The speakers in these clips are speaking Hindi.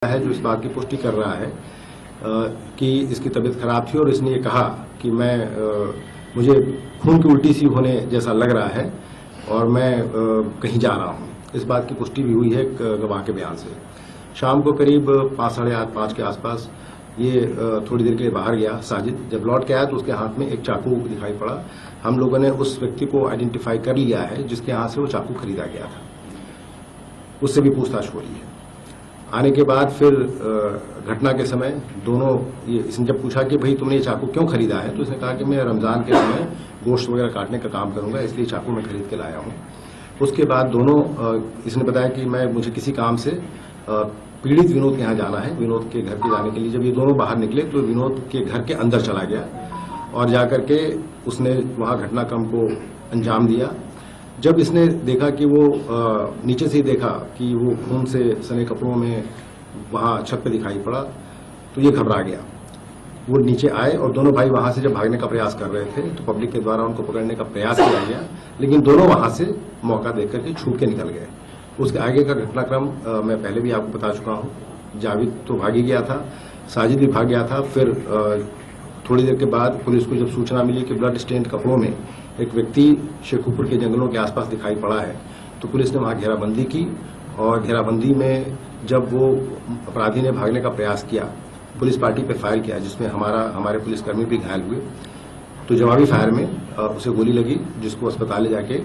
है जो इस बात की पुष्टि कर रहा है कि इसकी तबीयत खराब थी और इसने ये कहा कि मुझे खून की उल्टी सी होने जैसा लग रहा है और मैं कहीं जा रहा हूँ। इस बात की पुष्टि भी हुई है गवाह के बयान से। शाम को करीब 5, साढ़े 5 के आसपास ये थोड़ी देर के लिए बाहर गया साजिद। जब लौट के आया तो उसके हाथ में एक चाकू दिखाई पड़ा। हम लोगों ने उस व्यक्ति को आइडेंटिफाई कर लिया है जिसके हाथ से वो चाकू खरीदा गया था। उससे भी पूछताछ हो रही है। आने के बाद फिर घटना के समय दोनों इसने जब पूछा कि भाई तुमने ये चाकू क्यों खरीदा है, तो इसने कहा कि मैं रमजान के समय गोश्त वगैरह काटने का काम करूंगा, इसलिए चाकू मैं खरीद के लाया हूं। उसके बाद दोनों इसने बताया कि मुझे किसी काम से पीड़ित विनोद के यहाँ जाना है, विनोद के घर पे जाने के लिए जब ये दोनों बाहर निकले तो विनोद के घर के अंदर चला गया और जाकर के उसने वहां घटनाक्रम को अंजाम दिया। जब इसने देखा कि वो नीचे से ही देखा कि वो खून से सने कपड़ों में वहां छत पे दिखाई पड़ा तो ये घबरा गया। वो नीचे आए और दोनों भाई वहां से जब भागने का प्रयास कर रहे थे तो पब्लिक के द्वारा उनको पकड़ने का प्रयास किया गया, लेकिन दोनों वहां से मौका देख करके छूट के निकल गए। उसके आगे का घटनाक्रम मैं पहले भी आपको बता चुका हूं। जावेद तो भाग ही गया था, साजिद भी भाग गया था। फिर थोड़ी देर के बाद पुलिस को जब सूचना मिली कि ब्लड स्टेन्ड कपड़ों में एक व्यक्ति शेखुपुर के जंगलों के आसपास दिखाई पड़ा है, तो पुलिस ने वहां घेराबंदी की और घेराबंदी में जब वो अपराधी ने भागने का प्रयास किया, पुलिस पार्टी पे फायर किया जिसमें हमारे पुलिसकर्मी भी घायल हुए। तो जवाबी फायर में उसे गोली लगी जिसको अस्पताल ले जाके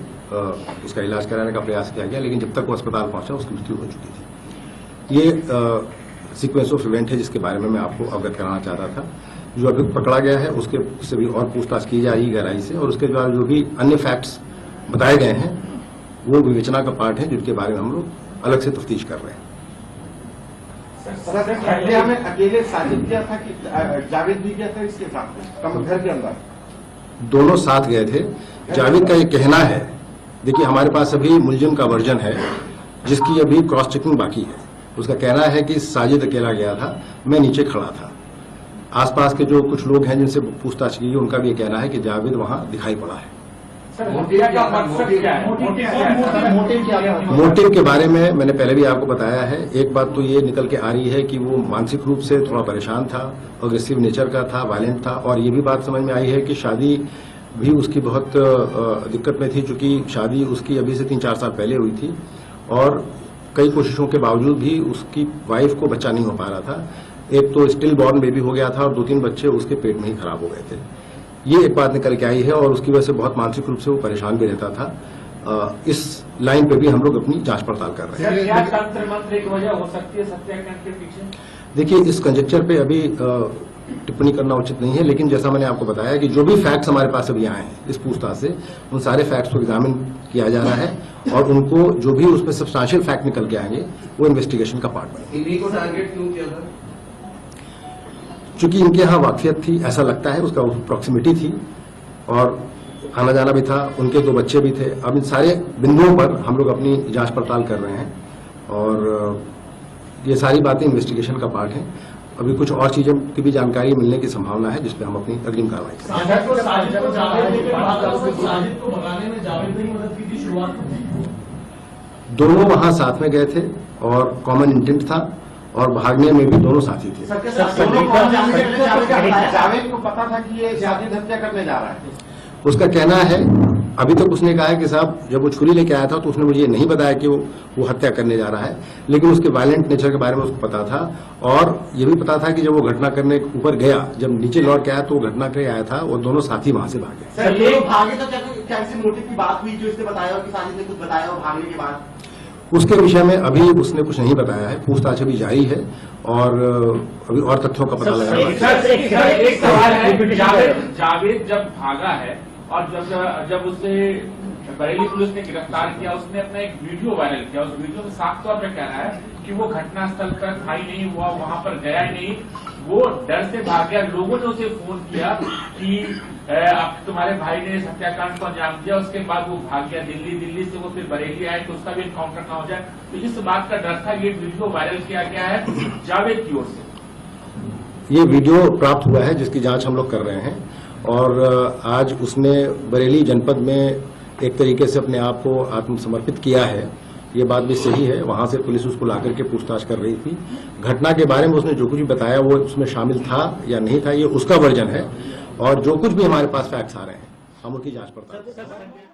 उसका इलाज कराने का प्रयास किया गया, लेकिन जब तक वो अस्पताल पहुंचा उसकी मृत्यु हो चुकी थी। ये सीक्वेंस ऑफ इवेंट है जिसके बारे में मैं आपको अवगत कराना चाहता था। जो अभी पकड़ा गया है उसके से भी और पूछताछ की जा रही है गहराई से, और उसके द्वारा जो भी अन्य फैक्ट्स बताए गए हैं वो विवेचना का पार्ट है जिनके बारे में हम लोग अलग से तफ्तीश कर रहे हैं। सर, पहले हमें अकेले साजिद किया था कि जावेद भी किया था इसके साथ घर के अंदर? दोनों साथ गए थे। जावेद का ये कहना है, देखिए हमारे पास अभी मुलजिम का वर्जन है जिसकी अभी क्रॉस चेकिंग बाकी है। उसका कहना है कि साजिद अकेला गया था, मैं नीचे खड़ा था। आसपास के जो कुछ लोग हैं जिनसे पूछताछ की उनका भी ये कहना है कि जावेद वहां दिखाई पड़ा है। मोटिव के बारे में मैंने पहले भी आपको बताया है। एक बात तो ये निकल के आ रही है कि वो मानसिक रूप से थोड़ा परेशान था, अग्रेसिव नेचर का था, वायलेंट था, और ये भी बात समझ में आई है कि शादी भी उसकी बहुत दिक्कत में थी, चूंकि शादी उसकी अभी से 3-4 साल पहले हुई थी और कई कोशिशों के बावजूद भी उसकी वाइफ को बच्चा नहीं हो पा रहा था। एक तो स्टिल बॉर्न बेबी हो गया था और 2-3 बच्चे उसके पेट में ही खराब हो गए थे। ये एक बात निकल के आई है और उसकी वजह से बहुत मानसिक रूप से वो परेशान भी रहता था। इस लाइन पे भी हम लोग अपनी जांच पड़ताल कर रहे हैं। क्या तंत्र मंत्र एक वजह हो सकती है हत्याकांड के पीछे? देखिए, इस कंजेक्चर पे अभी टिप्पणी करना उचित नहीं है, लेकिन जैसा मैंने आपको बताया कि जो भी फैक्ट्स हमारे पास अभी आए हैं इस पूछताछ से, उन सारे फैक्ट्स को एग्जामिन किया जा रहा है और उनको जो भी उसमें सब्सटेंशियल फैक्ट निकल के आएंगे वो इन्वेस्टिगेशन का पार्ट बनेंगे। इन्हीं को टारगेट क्यों किया था? चूंकि इनके यहाँ वाकफियत थी, ऐसा लगता है, उसका प्रॉक्सिमिटी थी और आना जाना भी था, उनके 2 बच्चे भी थे। अब इन सारे बिंदुओं पर हम लोग अपनी जांच पड़ताल कर रहे हैं और ये सारी बातें इन्वेस्टिगेशन का पार्ट है। अभी कुछ और चीजों की भी जानकारी मिलने की संभावना है जिसपे हम अपनी अग्रिम कार्रवाई करेंगे। दोनों वहां साथ में गए थे और कॉमन इंटेंट था और भागने में भी दोनों साथी थे। जावेद को पता था कि ये साजिद हत्या करने जा रहा है? उसका कहना है, अभी तक उसने कहा है कि साहब जब वो छुरी लेके आया था तो उसने मुझे ये नहीं बताया कि वो हत्या करने जा रहा है, लेकिन उसके वायलेंट नेचर के बारे में उसको पता था और ये भी पता था कि जब वो घटना करने ऊपर गया, जब नीचे लौट के आया तो वो घटना करके आया था और दोनों साथी वहां से भागे। सर, ये भागे तो क्या किसी मोटिव की बात हुई जो इसने बताया कि साजिद ने कुछ बताया हो भागने के बाद? उसके विषय में अभी उसने कुछ नहीं बताया है, पूछताछ अभी जारी है और अभी और तथ्यों का पता लगा। एक सवाल है, जावेद जब भागा है और जब उसे बरेली पुलिस ने गिरफ्तार किया, उसने अपना एक वीडियो वायरल किया। उस वीडियो में साफ तौर पर कह रहा है कि वो घटनास्थल पर था ही नहीं, हुआ वहां पर गया ही नहीं, वो डर से भाग गया। लोगों ने उसे फोन किया कि अब तुम्हारे भाई ने इस हत्याकांड को अंजाम दिया, उसके बाद वो भाग गया दिल्ली से वो फिर बरेली आए तो उसका भी इनकाउंटर ना हो जाए। तो इस बात का डर था, ये वीडियो वायरल किया गया है जावेद की ओर से। ये वीडियो प्राप्त हुआ है जिसकी जांच हम लोग कर रहे हैं और आज उसने बरेली जनपद में एक तरीके से अपने आप को आत्मसमर्पित किया है ये बात भी सही है। वहां से पुलिस उसको लाकर के पूछताछ कर रही थी। घटना के बारे में उसने जो कुछ भी बताया वो उसमें शामिल था या नहीं था, ये उसका वर्जन है। और जो कुछ भी हमारे पास फैक्ट्स आ रहे हैं हम उनकी जांच पड़ताल करेंगे।